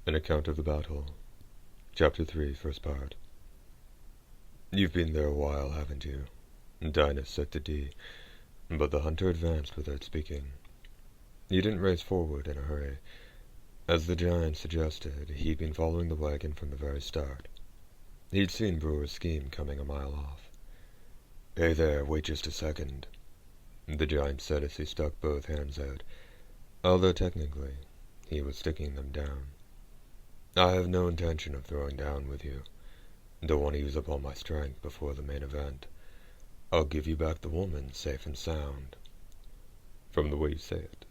An Account of the Battle. Chapter 3, First Part. "You've been there a while, haven't you?" Dinah said to Dee, but the hunter advanced without speaking. He didn't race forward in a hurry. As the giant suggested, he'd been following the wagon from the very start. He'd seen Brewer's scheme coming a mile off. "Hey there, wait just a second," the giant said as he stuck both hands out, although technically he was sticking them down. "I have no intention of throwing down with you. Don't want to use up all my strength before the main event. I'll give you back the woman safe and sound." "From the way you say it,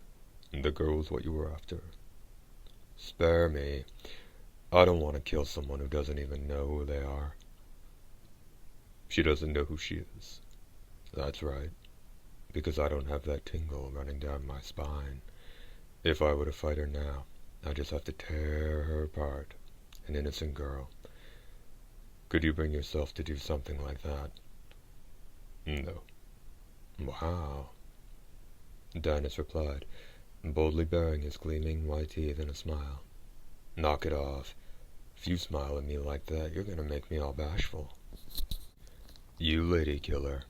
the girl was what you were after." "Spare me. I don't want to kill someone who doesn't even know who they are." "She doesn't know who she is." "That's right, because I don't have that tingle running down my spine. If I were to fight her now, I'd just have to tear her apart, an innocent girl." "Could you bring yourself to do something like that?" "No." "Wow," Dinus replied, boldly baring his gleaming white teeth in a smile. "Knock it off. If you smile at me like that, you're gonna make me all bashful." "You lady killer.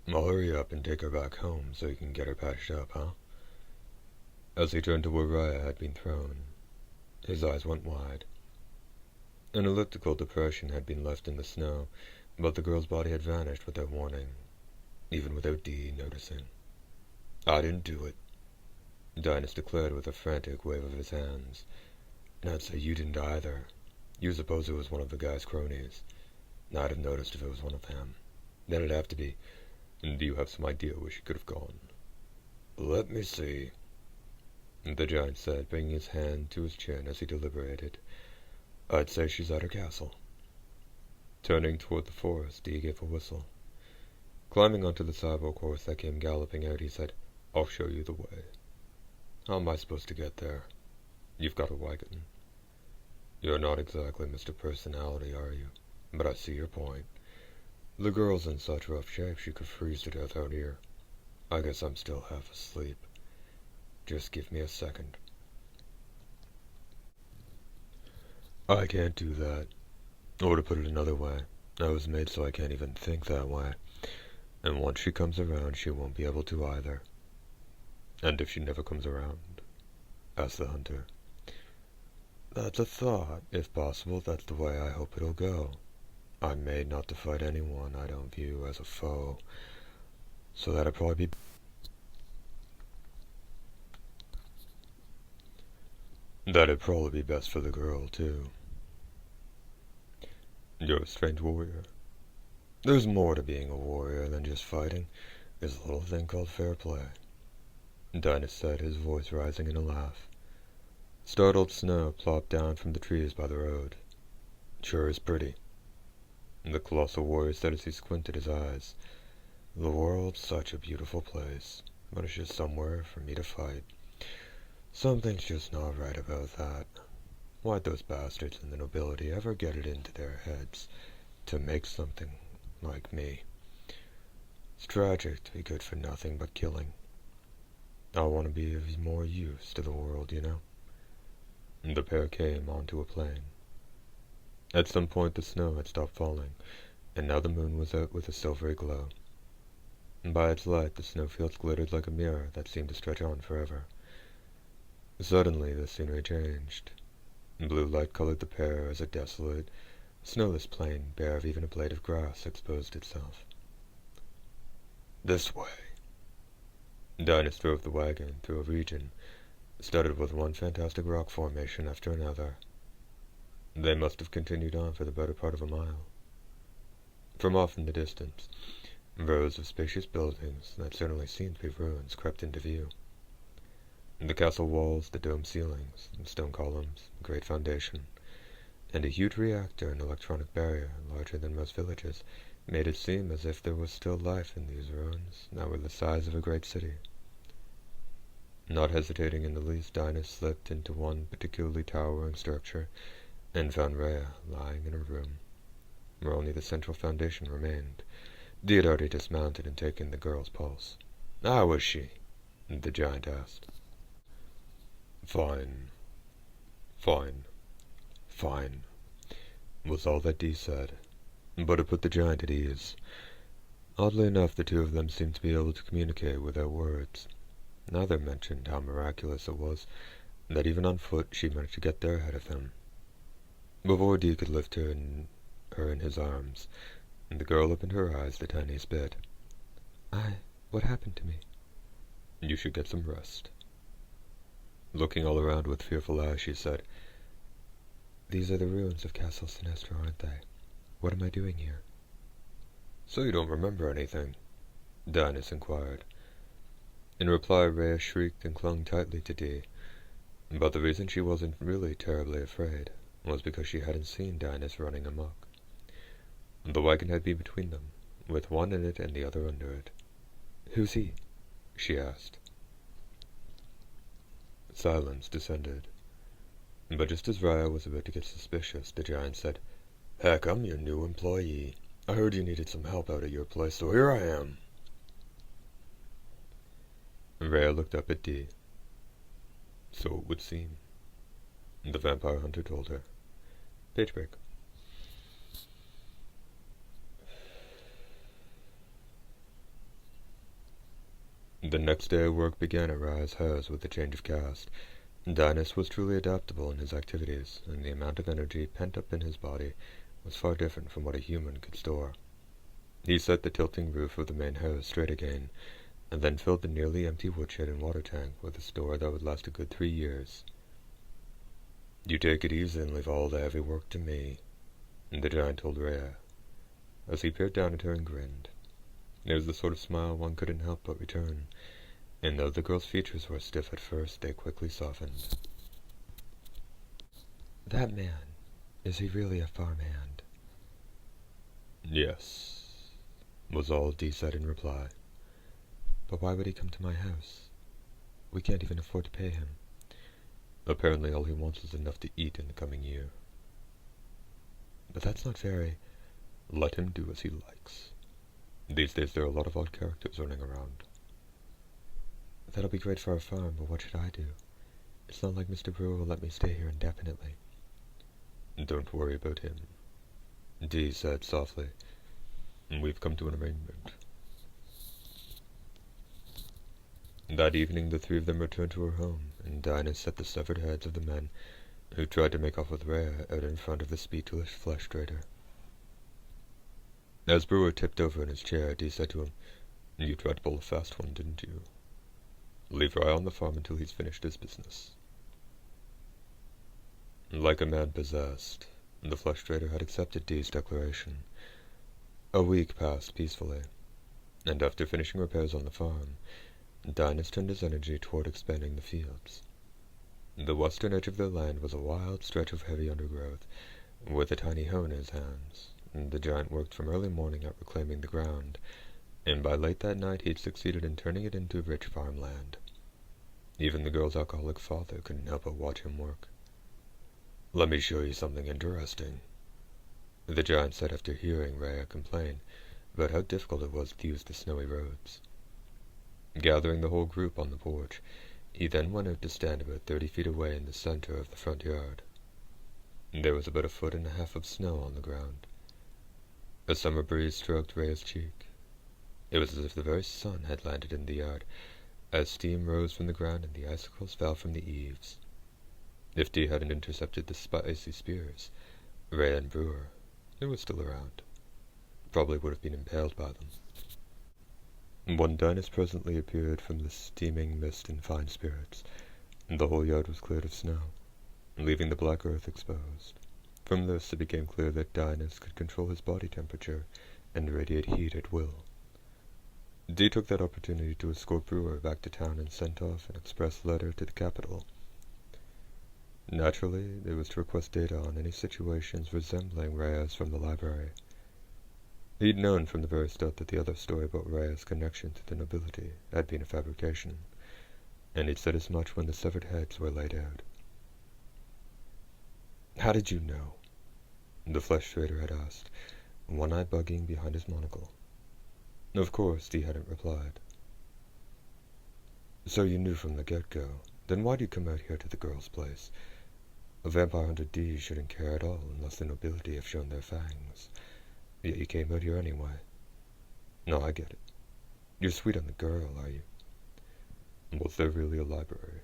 I'll hurry up and take her back home so you can get her patched up, huh?" As he turned to where Raya had been thrown, his eyes went wide. An elliptical depression had been left in the snow, but the girl's body had vanished without warning, even without Dee noticing. "I didn't do it," Dinus declared with a frantic wave of his hands. "And I'd say you didn't either. You suppose it was one of the guy's cronies. I'd have noticed if it was one of them. Then it'd have to be. Do you have some idea where she could have gone?" "Let me see," the giant said, bringing his hand to his chin as he deliberated. "I'd say she's at her castle." Turning toward the forest, Dee gave a whistle. Climbing onto the cyborg horse that came galloping out, he said, "I'll show you the way." "How am I supposed to get there?" "You've got a wagon." "You're not exactly Mr. Personality, are you? But I see your point. The girl's in such rough shape she could freeze to death out here. I guess I'm still half asleep. Just give me a second." "I can't do that. Or to put it another way, I was made so I can't even think that way. And once she comes around, she won't be able to either." "And if she never comes around?" asked the hunter. "That's a thought. If possible, that's the way I hope it'll go. I'm made not to fight anyone I don't view as a foe. So that'd probably be best for the girl, too." "You're a strange warrior." "There's more to being a warrior than just fighting. There's a little thing called fair play," Dinus said, his voice rising in a laugh. Startled snow plopped down from the trees by the road. "Sure is pretty," the colossal warrior said as he squinted his eyes. "The world's such a beautiful place, but it's just somewhere for me to fight. Something's just not right about that. Why'd those bastards in the nobility ever get it into their heads to make something like me? It's tragic to be good for nothing but killing. I want to be of more use to the world, you know." The pair came onto a plain. At some point the snow had stopped falling, and now the moon was out with a silvery glow. By its light the snowfields glittered like a mirror that seemed to stretch on forever. Suddenly the scenery changed. Blue light colored the pair as a desolate, snowless plain, bare of even a blade of grass, exposed itself. "This way." Dinus drove the wagon through a region studded with one fantastic rock formation after another. They must have continued on for the better part of a mile. From off in the distance, rows of spacious buildings that certainly seemed to be ruins crept into view. The castle walls, the dome ceilings, the stone columns, the great foundation, and a huge reactor and electronic barrier larger than most villages made it seem as if there was still life in these ruins that were the size of a great city. Not hesitating in the least, Dinus slipped into one particularly towering structure and found Rhea lying in a room where only the central foundation remained. Dee had already dismounted and taken the girl's pulse. "How is she?" the giant asked. Fine. "Fine," was all that Dee said, but it put the giant at ease. Oddly enough, the two of them seemed to be able to communicate without words. Neither mentioned how miraculous it was that even on foot she managed to get there ahead of him. Before Dee could lift her in his arms, the girl opened her eyes the tiniest bit. What happened to me?" "You should get some rest." Looking all around with fearful eyes, she said, "These are the ruins of Castle Sinestra, aren't they? What am I doing here?" "So you don't remember anything?" Dinas inquired. In reply, Rhea shrieked and clung tightly to Dee, but the reason she wasn't really terribly afraid was because she hadn't seen Dinas running amok. The wagon had been between them, with one in it and the other under it. "Who's he?" she asked. Silence descended, but just as Rhea was about to get suspicious, the giant said, "Heck, I'm your new employee. I heard you needed some help out at your place, so here I am." Rhea looked up at Dee. "So it would seem," the vampire hunter told her. Page break. The next day of work began at Rhea's house with a change of cast. Dinas was truly adaptable in his activities, and the amount of energy pent up in his body was far different from what a human could store. He set the tilting roof of the main house straight again, and then filled the nearly empty woodshed and water tank with a store that would last a good 3 years. "You take it easy and leave all the heavy work to me," the giant told Rhea, as he peered down at her and grinned. It was the sort of smile one couldn't help but return, and though the girl's features were stiff at first, they quickly softened. "That man, is he really a farmhand?" "Yes," was all Dee said in reply. "But why would he come to my house? We can't even afford to pay him." "Apparently all he wants is enough to eat in the coming year." "But that's not very—" "Let him do as he likes. These days there are a lot of odd characters running around." "That'll be great for our farm, but what should I do? It's not like Mr. Brewer will let me stay here indefinitely." "Don't worry about him," Dee said softly. "We've come to an arrangement." That evening the three of them returned to her home, and Dinah set the severed heads of the men who tried to make off with Rhea out in front of the speechless flesh trader. As Brewer tipped over in his chair, Dee said to him, "You tried to pull a fast one, didn't you? Leave Rhea on the farm until he's finished his business." Like a man possessed, the flesh trader had accepted Dee's declaration. A week passed peacefully, and after finishing repairs on the farm, Dinas turned his energy toward expanding the fields. The western edge of their land was a wild stretch of heavy undergrowth, with a tiny hoe in his hands. The giant worked from early morning at reclaiming the ground, and by late that night he'd succeeded in turning it into rich farmland. Even the girl's alcoholic father couldn't help but watch him work. "Let me show you something interesting," the giant said after hearing Rhea complain about how difficult it was to use the snowy roads. Gathering the whole group on the porch, he then went out to stand about 30 feet away in the center of the front yard. There was about 1.5 feet of snow on the ground. A summer breeze stroked Rhea's cheek. It was as if the very sun had landed in the yard, as steam rose from the ground and the icicles fell from the eaves. If Dee hadn't intercepted the spicy spears, Rhea and Brewer, who was still around, probably would have been impaled by them. When Dinas presently appeared from the steaming mist in fine spirits, the whole yard was cleared of snow, leaving the black earth exposed. From this it became clear that Dinas could control his body temperature and radiate heat at will. Dee took that opportunity to escort Brewer back to town and sent off an express letter to the capital. Naturally, it was to request data on any situations resembling Rhea's from the library. He'd known from the very start that the other story about Rhea's connection to the nobility had been a fabrication, and he'd said as much when the severed heads were laid out. "How did you know?" the flesh trader had asked, one eye bugging behind his monocle. Of course, Dee hadn't replied. "So you knew from the get-go. Then why'd you come out here to the girl's place? A vampire hunter D shouldn't care at all unless the nobility have shown their fangs. Yet you came out here anyway. No, I get it. You're sweet on the girl, are you? Was there really a library?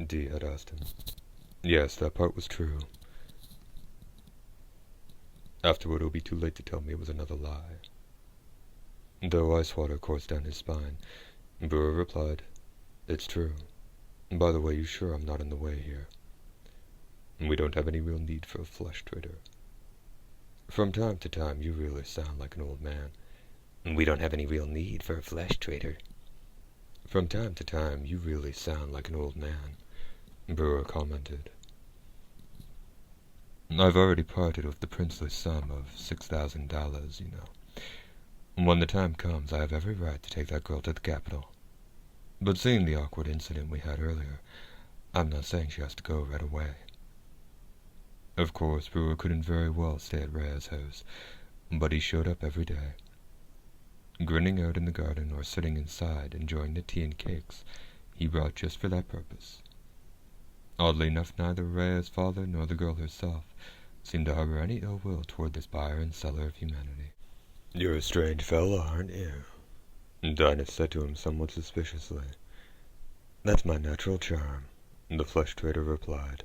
D had asked him. Yes, that part was true. Afterward, it would be too late to tell me it was another lie. Though ice water coursed down his spine, Brewer replied, It's true. By the way, you sure I'm not in the way here? We don't have any real need for a flesh trader. From time to time, you really sound like an old man. We don't have any real need for a flesh trader. From time to time, you really sound like an old man, Brewer commented. I've already parted with the princely sum of $6,000, you know. When the time comes, I have every right to take that girl to the capital. But seeing the awkward incident we had earlier, I'm not saying she has to go right away. Of course, Brewer couldn't very well stay at Rhea's house, but he showed up every day. Grinning out in the garden or sitting inside enjoying the tea and cakes he brought just for that purpose. Oddly enough, neither Rhea's father nor the girl herself seemed to harbor any ill will toward this buyer and seller of humanity. You're a strange fellow, aren't you? Dinah said to him somewhat suspiciously. That's my natural charm, the flesh trader replied.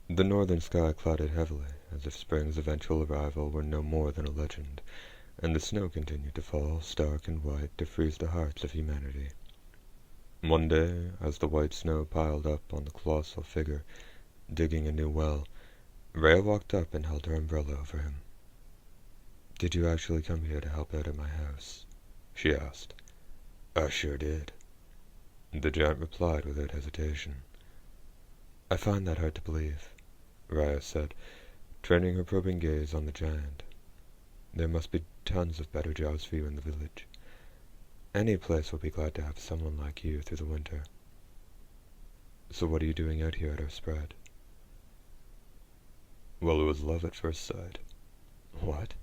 The northern sky clouded heavily, as if spring's eventual arrival were no more than a legend, and the snow continued to fall, stark and white, to freeze the hearts of humanity. One day, as the white snow piled up on the colossal figure digging a new well, Rhea walked up and held her umbrella over him. Did you actually come here to help out at my house? She asked. I sure did. The giant replied without hesitation. I find that hard to believe, Rhea said, training her probing gaze on the giant. There must be tons of better jobs for you in the village. Any place will be glad to have someone like you through the winter. So what are you doing out here at our spread? Well, it was love at first sight. What?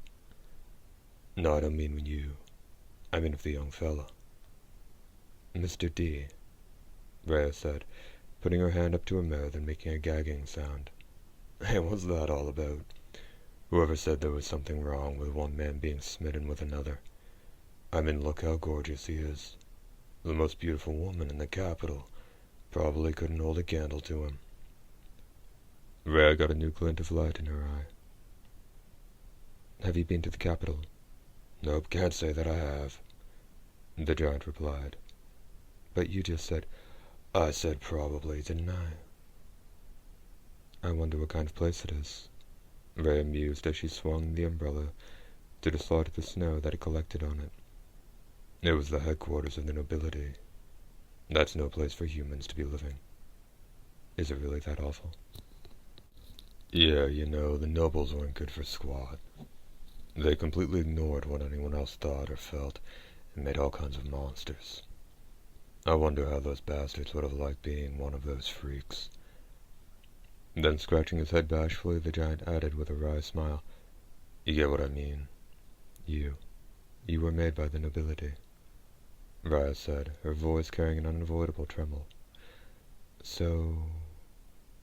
No, I don't mean with you. I mean with the young fella. Mr. D, Rhea said, putting her hand up to her mouth and making a gagging sound. Hey, what's that all about? Whoever said there was something wrong with one man being smitten with another? I mean, look how gorgeous he is. The most beautiful woman in the capital. Probably couldn't hold a candle to him. Rhea got a new glint of light in her eye. Have you been to the capital? Nope, can't say that I have, the giant replied. But you just said, I said probably, didn't I? I wonder what kind of place it is, Rhea mused as she swung the umbrella to dislodge the snow that had collected on it. It was the headquarters of the nobility. That's no place for humans to be living. Is it really that awful? Yeah, you know, the nobles weren't good for squat. They completely ignored what anyone else thought or felt, and made all kinds of monsters. I wonder how those bastards would have liked being one of those freaks. Then, scratching his head bashfully, the giant added with a wry smile, You get what I mean. You were made by the nobility, Rhea said, her voice carrying an unavoidable tremble. So,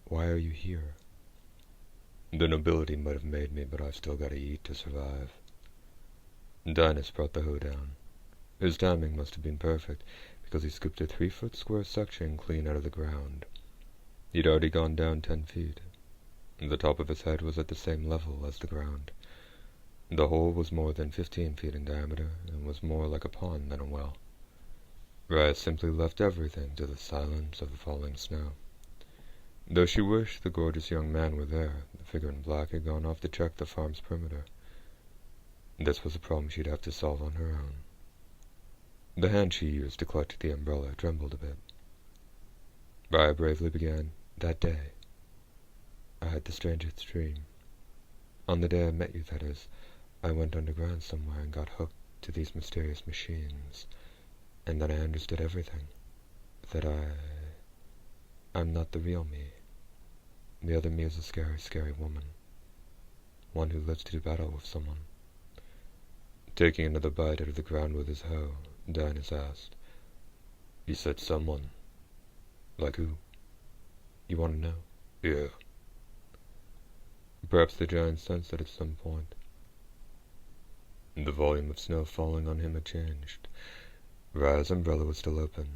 why are you here? The nobility might have made me, but I've still got to eat to survive. Dinas brought the hoe down. His timing must have been perfect, because he scooped a 3-foot square section clean out of the ground. He'd already gone down 10 feet. The top of his head was at the same level as the ground. The hole was more than 15 feet in diameter, and was more like a pond than a well. Rhea simply left everything to the silence of the falling snow. Though she wished the gorgeous young man were there, the figure in black had gone off to check the farm's perimeter. This was a problem she'd have to solve on her own. The hand she used to clutch the umbrella trembled a bit. Rhea bravely began, That day, I had the strangest dream. On the day I met you, that is, I went underground somewhere and got hooked to these mysterious machines, and then I understood everything. That I'm not the real me. The other me is a scary, scary woman. One who lives to do battle with someone. Taking another bite out of the ground with his hoe, Dinas asked, You said someone. Like who? You want to know? Yeah, Perhaps the giant sensed it at some point. The volume of snow falling on him had changed. Raya's umbrella was still open,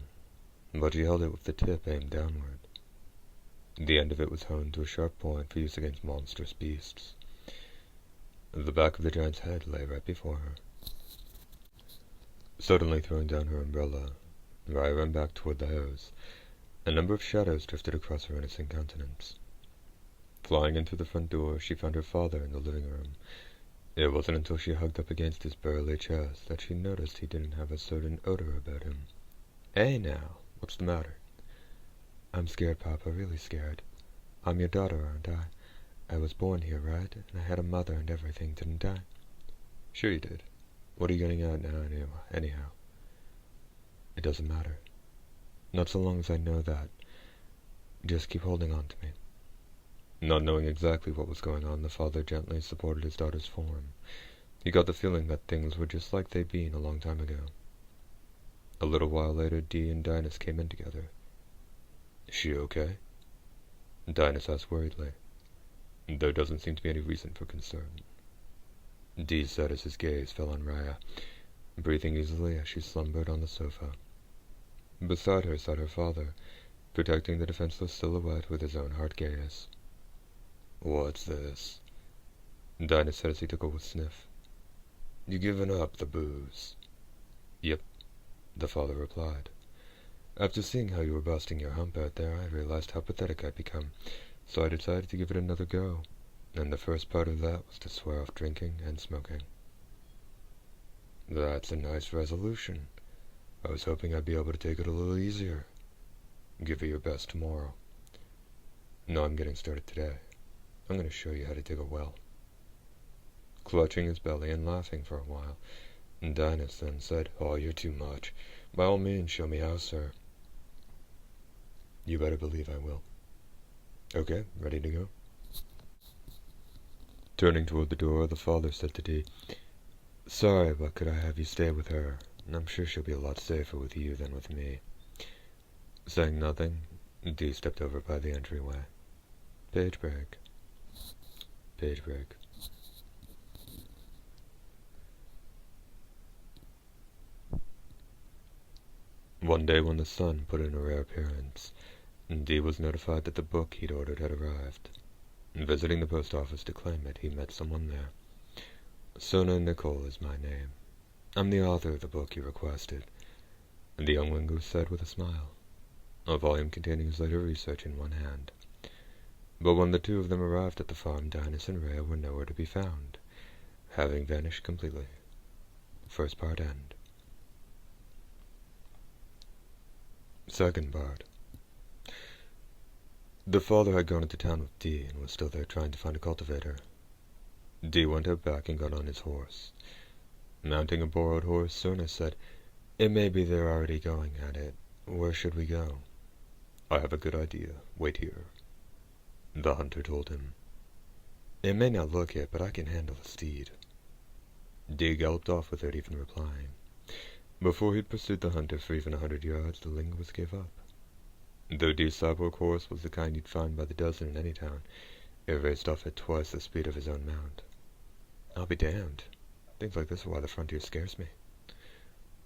but she held it with the tip aimed downward. The end of it was honed to a sharp point for use against monstrous beasts. The back of the giant's head lay right before her. Suddenly throwing down her umbrella, Raya ran back toward the house. A number of shadows drifted across her innocent countenance. Flying in through the front door, she found her father in the living room. It wasn't until she hugged up against his burly chest that she noticed he didn't have a certain odor about him. "Hey now, what's the matter?" "I'm scared, Papa, really scared. I'm your daughter, aren't I? I was born here, right? And I had a mother and everything, didn't I?" "Sure you did. What are you getting at now, anyhow?" "It doesn't matter. Not so long as I know that. Just keep holding on to me." Not knowing exactly what was going on, the father gently supported his daughter's form. He got the feeling that things were just like they'd been a long time ago. A little while later, Dee and Dinus came in together. "Is she okay?" Dinus asked worriedly. "There doesn't seem to be any reason for concern," Dee said as his gaze fell on Raya, breathing easily as she slumbered on the sofa. Beside her sat her father, protecting the defenseless silhouette with his own hard gaze. "What's this?" Dinah said as he took a sniff. "You given up the booze?" "Yep," the father replied. "After seeing how you were busting your hump out there, I realized how pathetic I'd become, so I decided to give it another go, and the first part of that was to swear off drinking and smoking." "That's a nice resolution. I was hoping I'd be able to take it a little easier. Give it your best tomorrow." "No, I'm getting started today. I'm going to show you how to dig a well." Clutching his belly and laughing for a while, Dinus then said, "Oh, you're too much. By all means, show me how, sir." "You better believe I will." "Okay, ready to go?" Turning toward the door, the father said to Dee, "Sorry, but could I have you stay with her? I'm sure she'll be a lot safer with you than with me." Saying nothing, Dee stepped over by the entryway. Page break. Page break. One day when the sun put in a rare appearance, Dee was notified that the book he'd ordered had arrived. Visiting the post office to claim it, he met someone there. "Sona Nicol is my name. I'm the author of the book you requested," the young linguist said with a smile, a volume containing his later research in one hand. But when the two of them arrived at the farm, Dinus and Rhea were nowhere to be found, having vanished completely. First part end. Second part. The father had gone into town with Dee and was still there trying to find a cultivator. Dee went out back and got on his horse. Mounting a borrowed horse, Sona said, "It may be they're already going at it. Where should we go?" "I have a good idea. Wait here," the hunter told him. "It may not look it, but I can handle a steed." Dee galloped off without even replying. Before he'd pursued the hunter for even 100 yards, the linguist gave up. Though Dee's cyborg horse was the kind you'd find by the dozen in any town, it raced off at twice the speed of his own mount. "I'll be damned. Things like this are why the frontier scares me."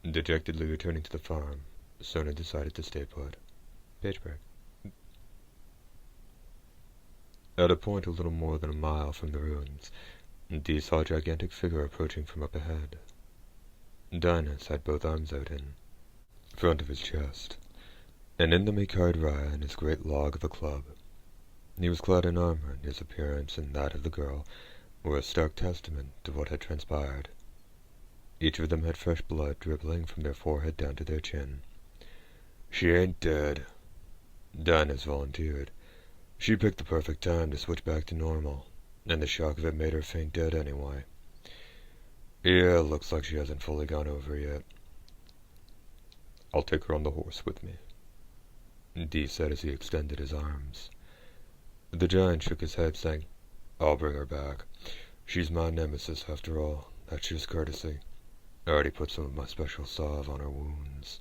Dejectedly returning to the farm, Sona decided to stay put. Page break. At a point a little more than a mile from the ruins, Dee saw a gigantic figure approaching from up ahead. Dinus had both arms out in front of his chest, and in them he carried Raya and his great log of a club. He was clad in armor, and his appearance and that of the girl were a stark testament to what had transpired. Each of them had fresh blood dribbling from their forehead down to their chin. "She ain't dead," Dinus volunteered. "She picked the perfect time to switch back to normal, and the shock of it made her faint dead anyway. Yeah, looks like she hasn't fully gone over yet." "I'll take her on the horse with me," Dee said as he extended his arms. The giant shook his head, saying, "I'll bring her back. She's my nemesis, after all. That's just courtesy. I already put some of my special salve on her wounds."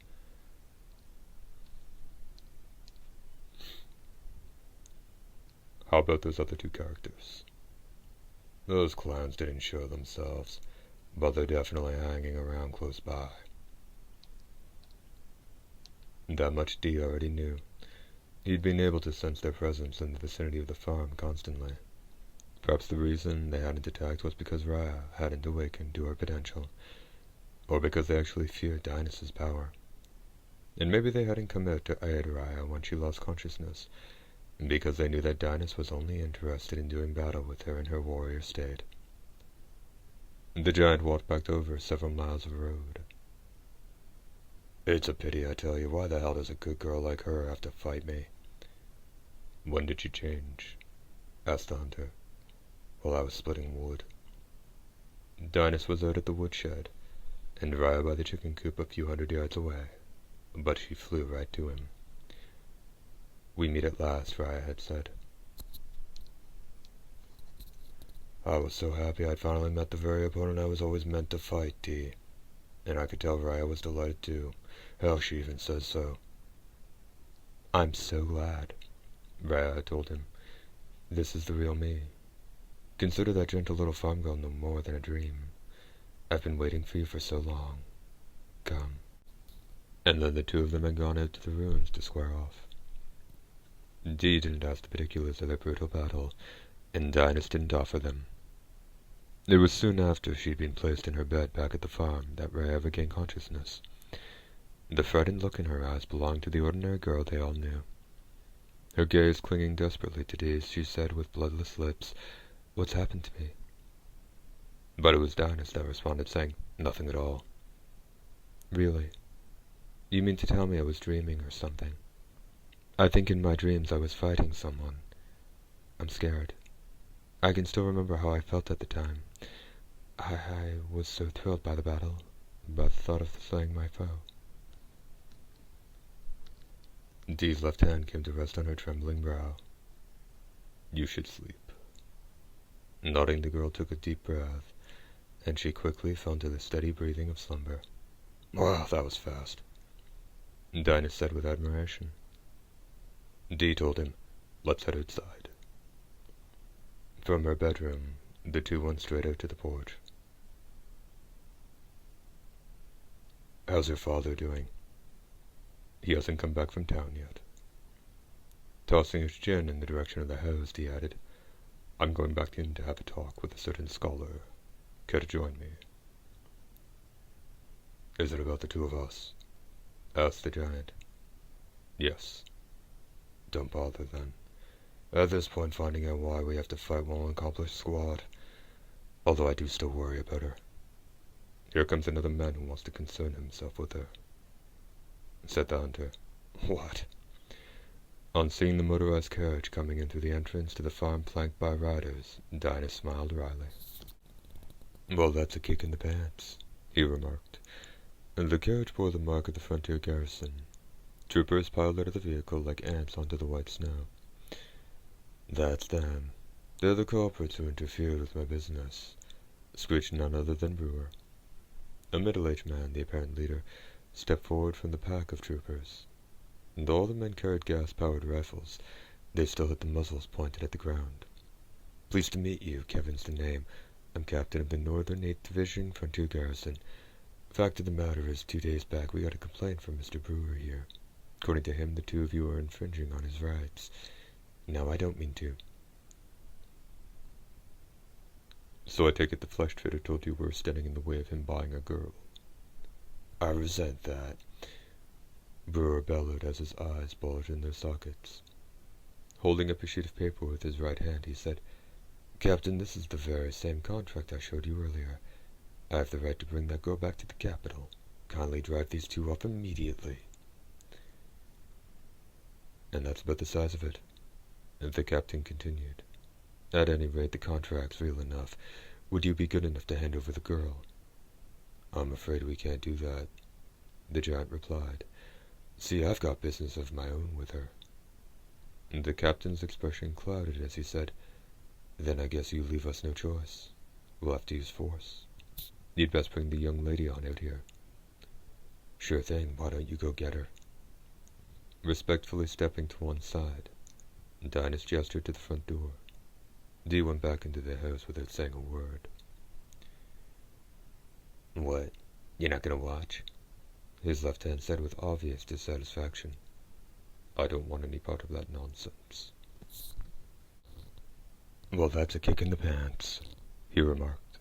"How about those other two characters?" Those clowns didn't show themselves, but they're definitely hanging around close by. That much Dee already knew. He'd been able to sense their presence in the vicinity of the farm constantly. Perhaps the reason they hadn't attacked was because Raya hadn't awakened to her potential, or because they actually feared Dynas's power. And maybe they hadn't come out to aid Raya when she lost consciousness, because they knew that Dynus was only interested in doing battle with her in her warrior state. The giant walked back over several miles of road. "It's a pity, I tell you. Why the hell does a good girl like her have to fight me?" "When did she change?" asked the hunter. "While I was splitting wood." Dynus was out at the woodshed, and Raya by the chicken coop a few hundred yards away, but she flew right to him. "We meet at last," Raya had said. "I was so happy I'd finally met the very opponent I was always meant to fight, Dee. And I could tell Raya was delighted too. Hell, she even says so." "I'm so glad," Raya had told him. "This is the real me. Consider that gentle little farm girl no more than a dream. I've been waiting for you for so long. Come." And then the two of them had gone out to the ruins to square off. Dee didn't ask the particulars of their brutal battle, and Dynus didn't offer them. It was soon after she'd been placed in her bed back at the farm that Raya regained consciousness. The frightened look in her eyes belonged to the ordinary girl they all knew. Her gaze clinging desperately to Dee's, she said with bloodless lips, "What's happened to me?" But it was Dynus that responded, saying, "Nothing at all." "Really? You mean to tell me I was dreaming or something? I think in my dreams I was fighting someone. I'm scared. I can still remember how I felt at the time. I was so thrilled by the battle, by the thought of slaying my foe." Dee's left hand came to rest on her trembling brow. "You should sleep." Nodding, the girl took a deep breath, and she quickly fell into the steady breathing of slumber. "Wow, that was fast," Dynus said with admiration. Dee told him, "Let's head outside." From her bedroom, the two went straight out to the porch. "How's your father doing?" "He hasn't come back from town yet." Tossing his chin in the direction of the house, he added, "I'm going back in to have a talk with a certain scholar. Care to join me?" "Is it about the two of us?" asked the giant. "Yes." "Don't bother, then. At this point, finding out why we have to fight won't accomplish squat. Although I do still worry about her. Here comes another man who wants to concern himself with her," said the hunter. "What?" On seeing the motorized carriage coming in through the entrance to the farm flanked by riders, Dynus smiled wryly. "Well, that's a kick in the pants," he remarked. The carriage bore the mark of the frontier garrison. Troopers piled out of the vehicle like ants onto the white snow. "That's them. They're the culprits who interfered with my business," screeched none other than Brewer. A middle-aged man, the apparent leader, stepped forward from the pack of troopers. Though all the men carried gas-powered rifles, they still had the muzzles pointed at the ground. "Pleased to meet you. Kevin's the name. I'm captain of the Northern 8th Division Frontier Garrison. Fact of the matter is, 2 days back we got a complaint from Mr. Brewer here. According to him, the two of you are infringing on his rights. Now, I don't mean to." "So I take it the flesh-trader told you we're standing in the way of him buying a girl?" "I resent that," Brewer bellowed as his eyes bulged in their sockets. Holding up a sheet of paper with his right hand, he said, "Captain, this is the very same contract I showed you earlier. I have the right to bring that girl back to the capital. Kindly drive these two off immediately." "And that's about the size of it," the captain continued. "At any rate, the contract's real enough. Would you be good enough to hand over the girl?" "I'm afraid we can't do that," the giant replied. "See, I've got business of my own with her." The captain's expression clouded as he said, "Then I guess you leave us no choice. We'll have to use force. You'd best bring the young lady on out here." "Sure thing. Why don't you go get her?" Respectfully stepping to one side, Dynus gestured to the front door. Dee went back into the house without saying a word. "What, you're not gonna watch?" his left hand said with obvious dissatisfaction. "I don't want any part of that nonsense." "Well, that's a kick in the pants," he remarked.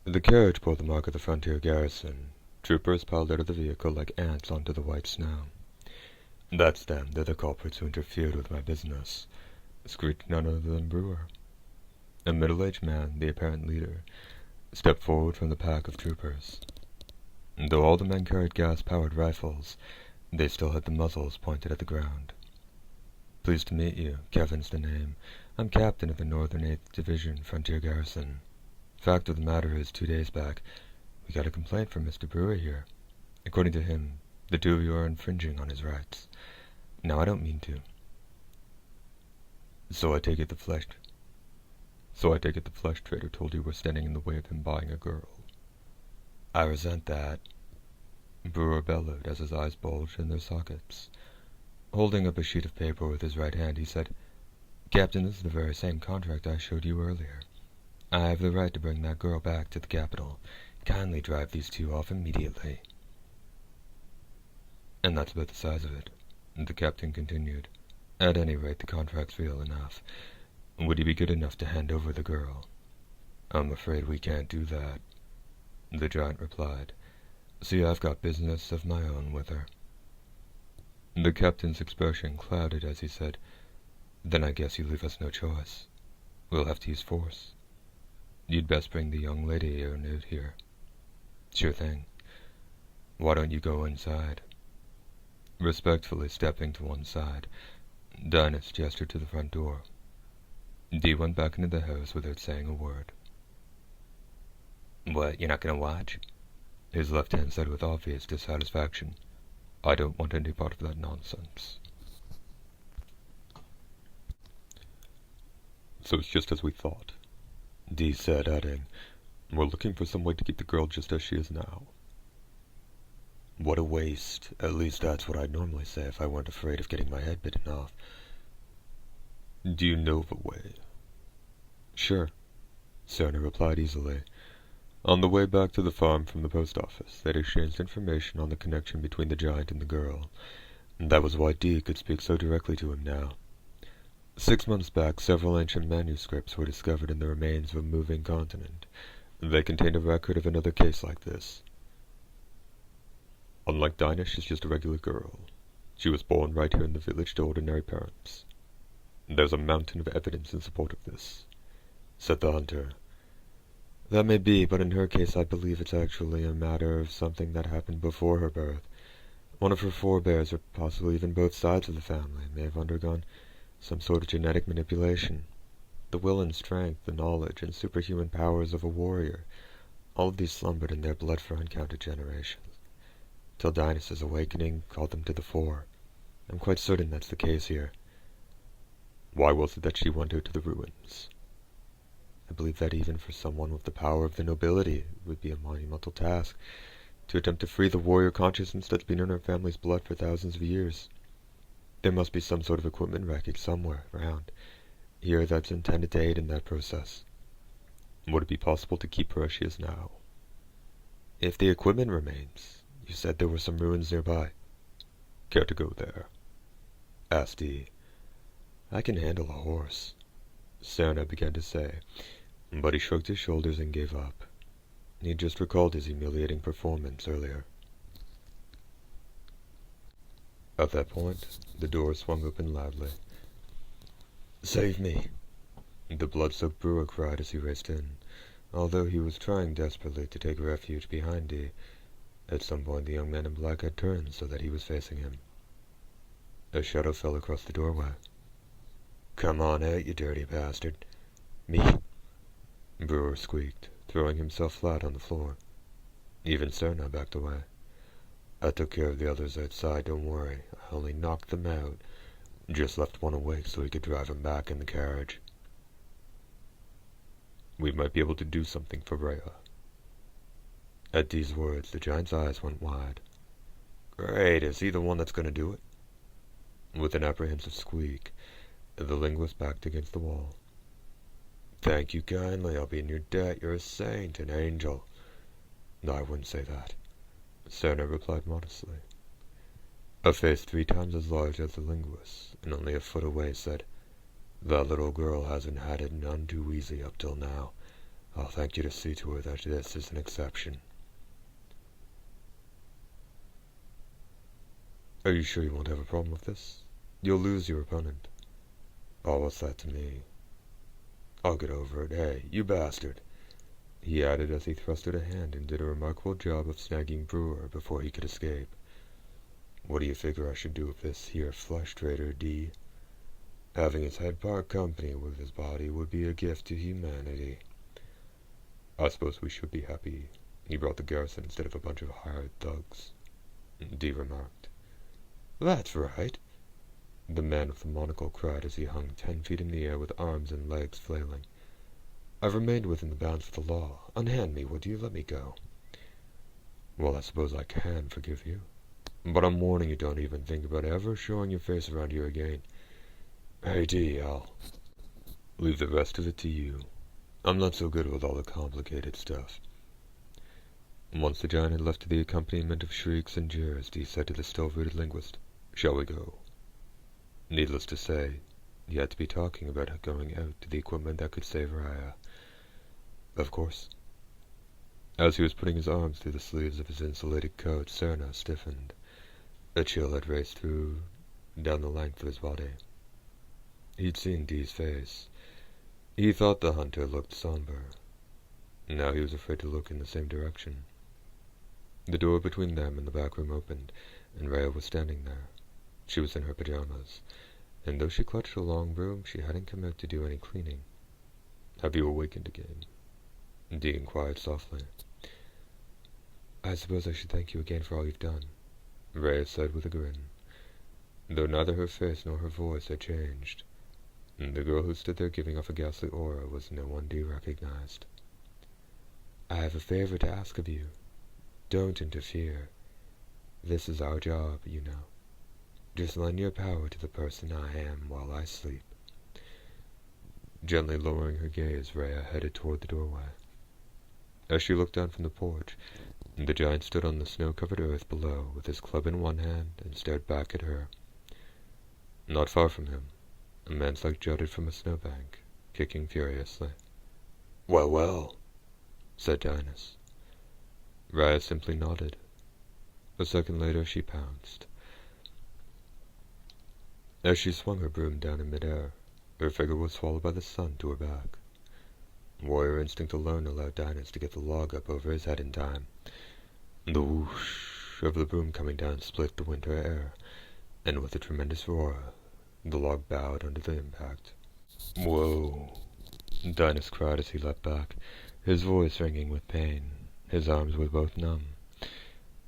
The carriage bore the mark of the frontier garrison. Troopers piled out of the vehicle like ants onto the white snow. "That's them. They're the culprits who interfered with my business," screeched none other than Brewer. A middle-aged man, the apparent leader, stepped forward from the pack of troopers. Though all the men carried gas-powered rifles, they still had the muzzles pointed at the ground. "Pleased to meet you. Kevin's the name. I'm captain of the Northern 8th Division Frontier Garrison. Fact of the matter is, 2 days back, we got a complaint from Mr. Brewer here. According to him, the two of you are infringing on his rights. Now, I don't mean to. So I take it the flesh trader told you we're standing in the way of him buying a girl." "I resent that," Brewer bellowed as his eyes bulged in their sockets. Holding up a sheet of paper with his right hand, he said, "Captain, this is the very same contract I showed you earlier. I have the right to bring that girl back to the capital. Kindly drive these two off immediately." "And that's about the size of it," the captain continued. "At any rate, the contract's real enough. Would you be good enough to hand over the girl?" "I'm afraid we can't do that," the giant replied. "See, I've got business of my own with her." The captain's expression clouded as he said, "Then I guess you leave us no choice. We'll have to use force. You'd best bring the young lady out here." "Sure thing. Why don't you go inside?" Respectfully stepping to one side, Dinas gestured to the front door. Dee went back into the house without saying a word. "What, you're not gonna watch?" his left hand said with obvious dissatisfaction. "I don't want any part of that nonsense." "So it's just as we thought," Dee said, adding, "We're looking for some way to keep the girl just as she is now." "What a waste. At least that's what I'd normally say if I weren't afraid of getting my head bitten off." "Do you know the way?" "Sure," Cerner replied easily. On the way back to the farm from the post office, they'd exchanged information on the connection between the giant and the girl. That was why Dee could speak so directly to him now. 6 months back, several ancient manuscripts were discovered in the remains of a moving continent. They contained a record of another case like this. "Unlike Dinah, she's just a regular girl. She was born right here in the village to ordinary parents. There's a mountain of evidence in support of this," said the hunter. "That may be, but in her case I believe it's actually a matter of something that happened before her birth. One of her forebears, or possibly even both sides of the family, may have undergone some sort of genetic manipulation. The will and strength, the knowledge and superhuman powers of a warrior, all of these slumbered in their blood for uncounted generations, till Dinah's awakening called them to the fore. I'm quite certain that's the case here." "Why was it that she went out to the ruins?" "I believe that even for someone with the power of the nobility, it would be a monumental task to attempt to free the warrior consciousness that's been in her family's blood for thousands of years. There must be some sort of equipment wreckage somewhere around here that's intended to aid in that process." "Would it be possible to keep her as she is now?" "If the equipment remains. You said there were some ruins nearby." "Care to go there?" asked Dee. "I can handle a horse," Cerna began to say, but he shrugged his shoulders and gave up. He'd just recalled his humiliating performance earlier. At that point, the door swung open loudly. "Save me!" the blood-soaked Brewer cried as he raced in, although he was trying desperately to take refuge behind Dee. At some point the young man in black had turned so that he was facing him. A shadow fell across the doorway. "Come on out, you dirty bastard." "Me?" Brewer squeaked, throwing himself flat on the floor. Even Cerna backed away. "I took care of the others outside, don't worry. I only knocked them out. Just left one awake so we could drive him back in the carriage." "We might be able to do something for Rhea." At these words, the giant's eyes went wide. "Great, is he the one that's going to do it?" With an apprehensive squeak, the linguist backed against the wall. Thank you kindly. I'll be in your debt. You're a saint, an angel. No, I wouldn't say that, Serna replied modestly. A face 3 times as large as the linguist, and only a foot away, said, That little girl hasn't had it none too easy up till now. I'll thank you to see to her that this is an exception. Are you sure you won't have a problem with this? You'll lose your opponent. Oh, what's that to me? I'll get over it. Hey, you bastard, he added as he thrust out a hand and did a remarkable job of snagging Brewer before he could escape. What do you figure I should do with this here flesh trader, D? Having his head part company with his body would be a gift to humanity. I suppose we should be happy he brought the garrison instead of a bunch of hired thugs, D remarked. That's right, the man with the monocle cried as he hung 10 feet in the air with arms and legs flailing. I've remained within the bounds of the law. Unhand me, would you? Let me go. Well, I suppose I can forgive you, but I'm warning you, don't even think about ever showing your face around here again. Hey, D, I'll leave the rest of it to you. I'm not so good with all the complicated stuff. Once the giant had left to the accompaniment of shrieks and jeers, D said to the still-rooted linguist, Shall we go? Needless to say, he had to be talking about going out to the equipment that could save Raya. Of course. As he was putting his arms through the sleeves of his insulated coat, Serna stiffened. A chill had raced down the length of his body. He'd seen Dee's face. He thought the hunter looked somber. Now he was afraid to look in the same direction. The door between them and the back room opened, and Raya was standing there. She was in her pajamas, and though she clutched a long broom, she hadn't come out to do any cleaning. Have you awakened again? Dee inquired softly. I suppose I should thank you again for all you've done, Raya said with a grin, though neither her face nor her voice had changed. The girl who stood there giving off a ghastly aura was no one Dee recognized. I have a favor to ask of you. Don't interfere. This is our job, you know. Just lend your power to the person I am while I sleep. Gently lowering her gaze, Raya headed toward the doorway. As she looked down from the porch, the giant stood on the snow-covered earth below with his club in one hand and stared back at her. Not far from him, a man's leg jutted from a snowbank, kicking furiously. Well, well, said Dinas. Raya simply nodded. A second later she pounced. As she swung her broom down in midair, her figure was swallowed by the sun to her back. Warrior instinct alone allowed Dinas to get the log up over his head in time. The whoosh of the broom coming down split the winter air, and with a tremendous roar, the log bowed under the impact. Whoa! Dinas cried as he leapt back, his voice ringing with pain. His arms were both numb.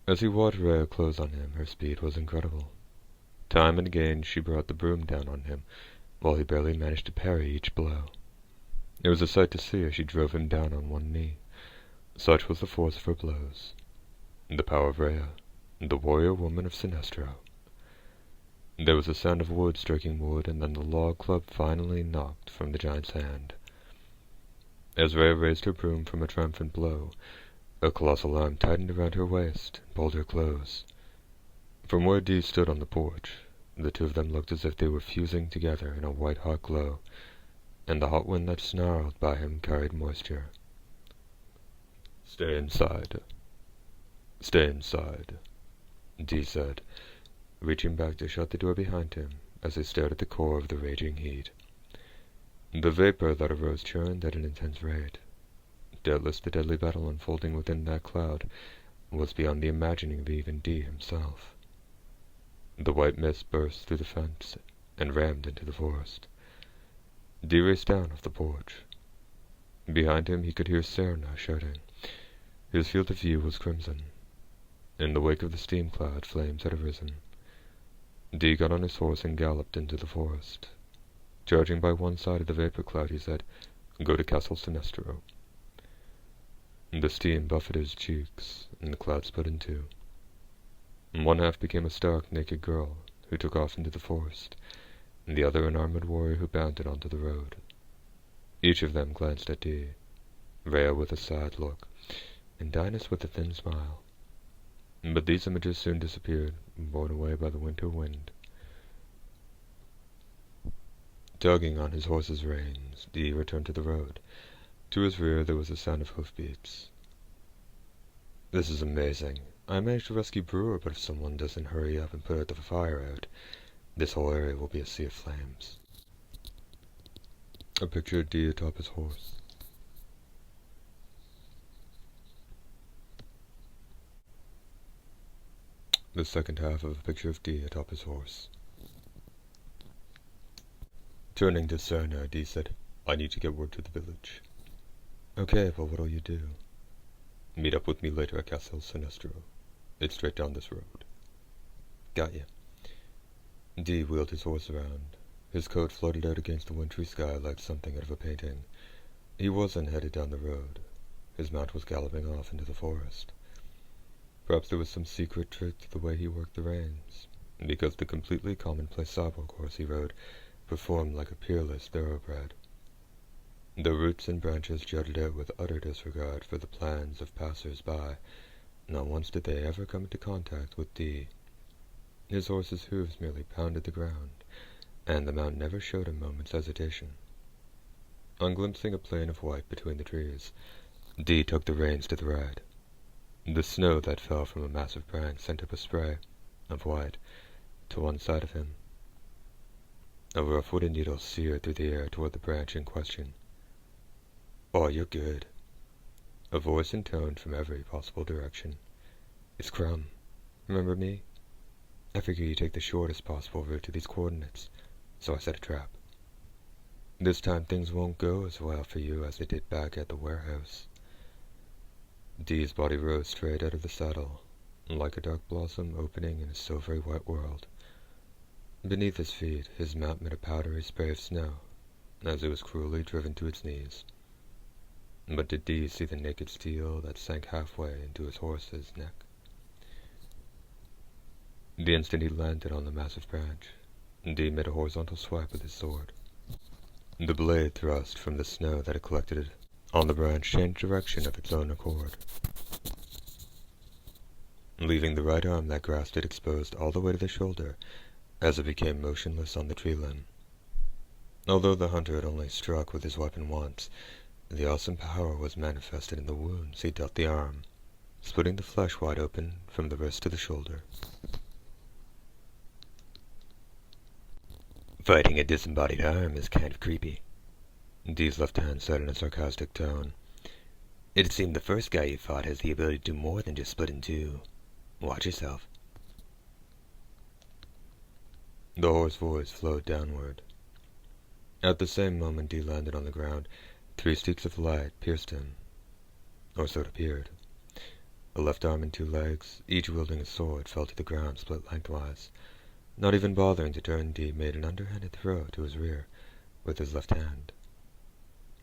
As he watched Raya close on him, her speed was incredible. Time and again she brought the broom down on him, while he barely managed to parry each blow. It was a sight to see as she drove him down on one knee. Such was the force of her blows. The power of Raya, the warrior woman of Sinestro. There was a sound of wood striking wood, and then the log club finally knocked from the giant's hand. As Raya raised her broom from a triumphant blow, a colossal arm tightened around her waist and pulled her close. From where Dee stood on the porch, the two of them looked as if they were fusing together in a white-hot glow, and the hot wind that snarled by him carried moisture. Stay inside. Stay inside, Dee said, reaching back to shut the door behind him as he stared at the core of the raging heat. The vapor that arose churned at an intense rate. Doubtless the deadly battle unfolding within that cloud was beyond the imagining of even Dee himself. The white mist burst through the fence and rammed into the forest. Dee raced down off the porch. Behind him he could hear Serna shouting. His field of view was crimson. In the wake of the steam cloud, flames had arisen. Dee got on his horse and galloped into the forest. Charging by one side of the vapor cloud, he said, Go to Castle Sinestro. The steam buffeted his cheeks, and the cloud split in two. One half became a stark, naked girl, who took off into the forest, and the other an armored warrior who bounded onto the road. Each of them glanced at Dee, Rhea with a sad look, and Dinas with a thin smile. But these images soon disappeared, borne away by the winter wind. Tugging on his horse's reins, Dee returned to the road. To his rear there was a sound of hoofbeats. "This is amazing. I managed to rescue Brewer, but if someone doesn't hurry up and put the fire out, this whole area will be a sea of flames." A picture of Dee atop his horse. The second half of a picture of Dee atop his horse. Turning to Serna, Dee said, "I need to get word to the village." "Okay, but what'll you do?" "Meet up with me later at Castel Sinestro. It's straight down this road." "Got you." Dee wheeled his horse around. His coat floated out against the wintry sky like something out of a painting. He wasn't headed down the road. His mount was galloping off into the forest. Perhaps there was some secret trick to the way he worked the reins, because the completely commonplace cyborg horse he rode performed like a peerless thoroughbred. The roots and branches jutted out with utter disregard for the plans of passers-by. Not once did they ever come into contact with Dee. His horse's hooves merely pounded the ground, and the mount never showed a moment's hesitation. On glimpsing a plain of white between the trees, Dee took the reins to the right. The snow that fell from a massive branch sent up a spray of white to one side of him. A rough wooden needle seared through the air toward the branch in question. "Oh, you're good." A voice intoned from every possible direction. "It's Crumb. Remember me? I figure you take the shortest possible route to these coordinates, so I set a trap. This time things won't go as well for you as they did back at the warehouse." Dee's body rose straight out of the saddle, like a dark blossom opening in a silvery white world. Beneath his feet, his mount made a powdery spray of snow, as it was cruelly driven to its knees. But did Dee see the naked steel that sank halfway into his horse's neck? The instant he landed on the massive branch, Dee made a horizontal swipe with his sword. The blade thrust from the snow that had collected on the branch changed direction of its own accord, leaving the right arm that grasped it exposed all the way to the shoulder as it became motionless on the tree limb. Although the hunter had only struck with his weapon once, the awesome power was manifested in the wounds he dealt the arm, splitting the flesh wide open from the wrist to the shoulder. "Fighting a disembodied arm is kind of creepy," Dee's left hand said in a sarcastic tone. "It'd seem the first guy you fought has the ability to do more than just split in two. Watch yourself." The hoarse voice flowed downward. At the same moment Dee landed on the ground, 3 streaks of light pierced him, or so it appeared. A left arm and 2 legs, each wielding a sword, fell to the ground split lengthwise. Not even bothering to turn, Dee made an underhanded throw to his rear with his left hand.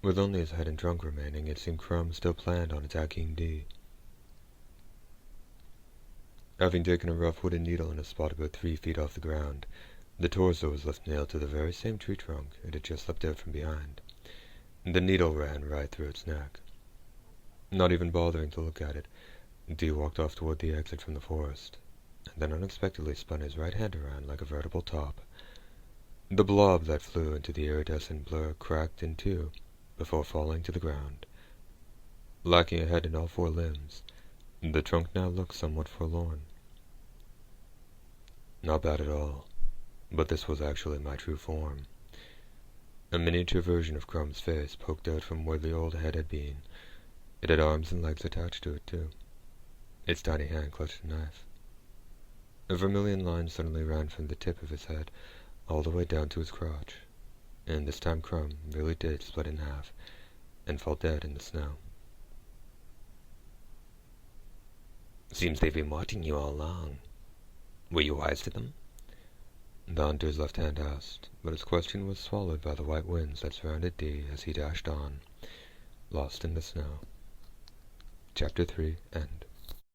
With only his head and trunk remaining, it seemed Crumb still planned on attacking Dee. Having taken a rough wooden needle in a spot about 3 feet off the ground, the torso was left nailed to the very same tree trunk it had just slipped out from behind. The needle ran right through its neck. Not even bothering to look at it, Dee walked off toward the exit from the forest, and then unexpectedly spun his right hand around like a veritable top. The blob that flew into the iridescent blur cracked in two before falling to the ground. Lacking a head and all 4 limbs, the trunk now looked somewhat forlorn. Not bad at all, but this was actually my true form. A miniature version of Crumb's face poked out from where the old head had been. It had arms and legs attached to it, too. Its tiny hand clutched a knife. A vermilion line suddenly ran from the tip of his head all the way down to his crotch, and this time Crumb really did split in half and fall dead in the snow. "Seems they've been watching you all along. Were you wise to them?" The hunter's left hand asked, but his question was swallowed by the white winds that surrounded Dee as he dashed on, lost in the snow. Chapter 3 End.